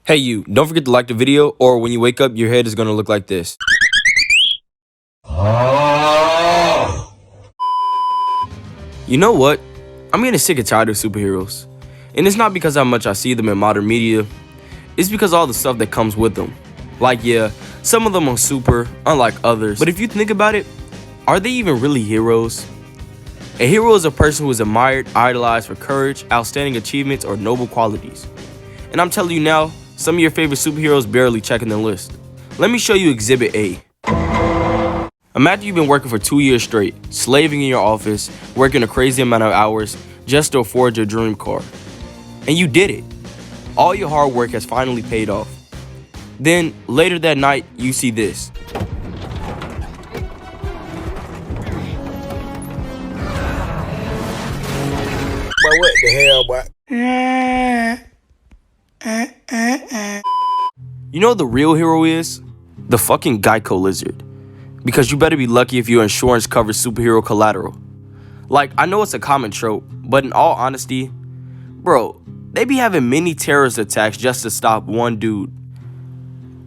Hey you, don't forget to like the video or when you wake up your head is gonna look like this. You know what? I'm getting sick and tired of superheroes. And it's not because how much I see them in modern media, it's because all the stuff that comes with them. Like yeah, some of them are super, unlike others. But if you think about it, are they even really heroes? A hero is a person who is admired, idolized for courage, outstanding achievements, or noble qualities. And I'm telling you now, some of your favorite superheroes barely checking the list. Let me show you Exhibit A. Imagine you've been working for 2 years straight, slaving in your office, working a crazy amount of hours just to afford your dream car. And you did it. All your hard work has finally paid off. Then, later that night, you see this. Boy, what the hell, boy? You know what the real hero is? The fucking Geico lizard. Because you better be lucky if your insurance covers superhero collateral. Like, I know it's a common trope, but in all honesty, bro, they be having many terrorist attacks just to stop one dude.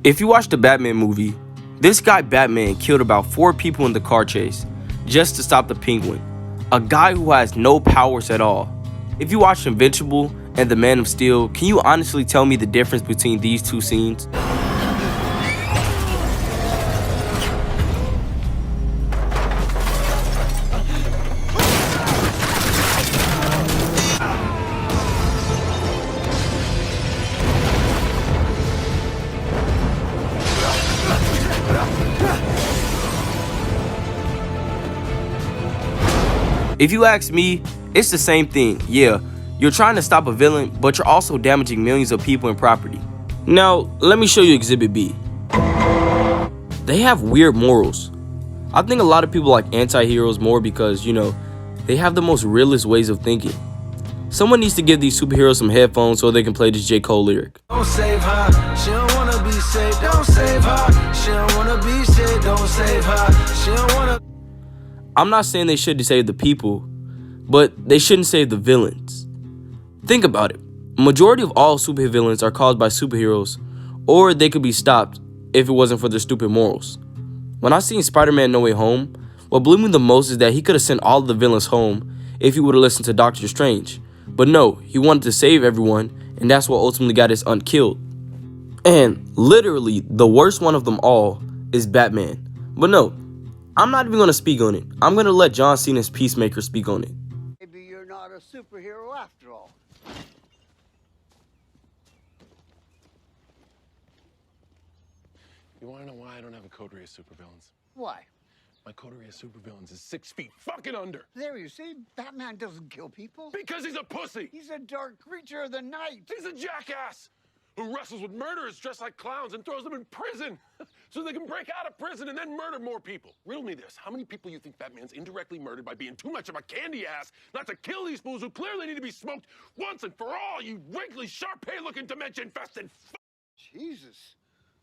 If you watch the Batman movie, this guy Batman killed about 4 people in the car chase just to stop the Penguin, a guy who has no powers at all. If you watch Invincible and The Man of Steel, can you honestly tell me the difference between these two scenes? If you ask me, it's the same thing. Yeah, you're trying to stop a villain, but you're also damaging millions of people and property. Now, let me show you Exhibit B. They have weird morals. I think a lot of people like anti-heroes more because, they have the most realist ways of thinking. Someone needs to give these superheroes some headphones so they can play this J. Cole lyric. Don't save her, she don't wanna be saved. Don't save her, she don't wanna be saved. Don't save her, she don't wanna. I'm not saying they should save the people, but they shouldn't save the villains. Think about it. A majority of all supervillains are caused by superheroes, or they could be stopped if it wasn't for their stupid morals. When I seen Spider-Man No Way Home, what blew me the most is that he could have sent all of the villains home if he would have listened to Doctor Strange. But no, he wanted to save everyone, and that's what ultimately got his aunt killed. And literally, the worst one of them all is Batman. But no, I'm not even going to speak on it. I'm going to let John Cena's Peacemaker speak on it. Maybe you're not a superhero after all. You wanna know why I don't have a coterie of supervillains? Why? My coterie of supervillains is 6 feet fucking under. There you see, Batman doesn't kill people. Because he's a pussy. He's a dark creature of the night. He's a jackass who wrestles with murderers dressed like clowns and throws them in prison so they can break out of prison and then murder more people. Riddle me this. How many people you think Batman's indirectly murdered by being too much of a candy ass not to kill these fools who clearly need to be smoked once and for all, you wrinkly, Shar-Pei-looking dimension-infested Jesus.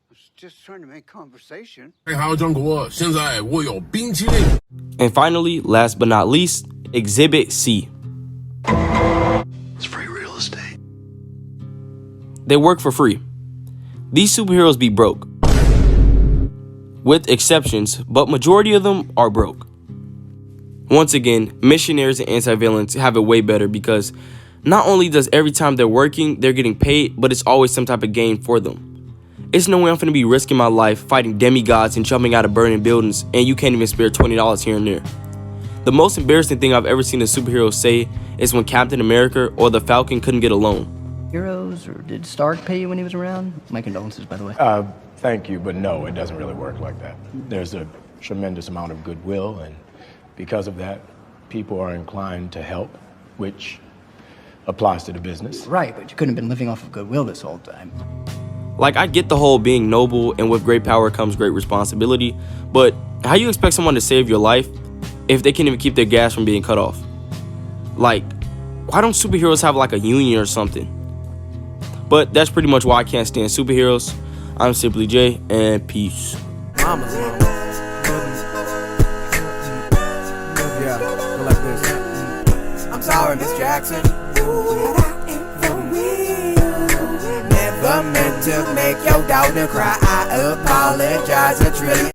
I was just trying to make conversation. And finally, last but not least, Exhibit C. It's free real estate. They work for free. These superheroes be broke. With exceptions, but majority of them are broke. Once again, missionaries and anti-villains have it way better because not only does every time they're working, they're getting paid, but it's always some type of gain for them. It's no way I'm finna be risking my life fighting demigods and jumping out of burning buildings and you can't even spare $20 here and there. The most embarrassing thing I've ever seen a superhero say is when Captain America or the Falcon couldn't get a loan. Heroes, or did Stark pay you when he was around? My condolences, by the way. Thank you, but no, it doesn't really work like that. There's a tremendous amount of goodwill, and because of that, people are inclined to help, which applies to the business. Right, but you couldn't have been living off of goodwill this whole time. Like, I get the whole being noble and with great power comes great responsibility, but how you expect someone to save your life if they can't even keep their gas from being cut off? Like, why don't superheroes have like a union or something? But that's pretty much why I can't stand superheroes. I'm Simply J, and peace. Yeah, like this. I'm sorry, Miss Jackson. Never nigga meant to make your daughter cry. I apologize a trillion.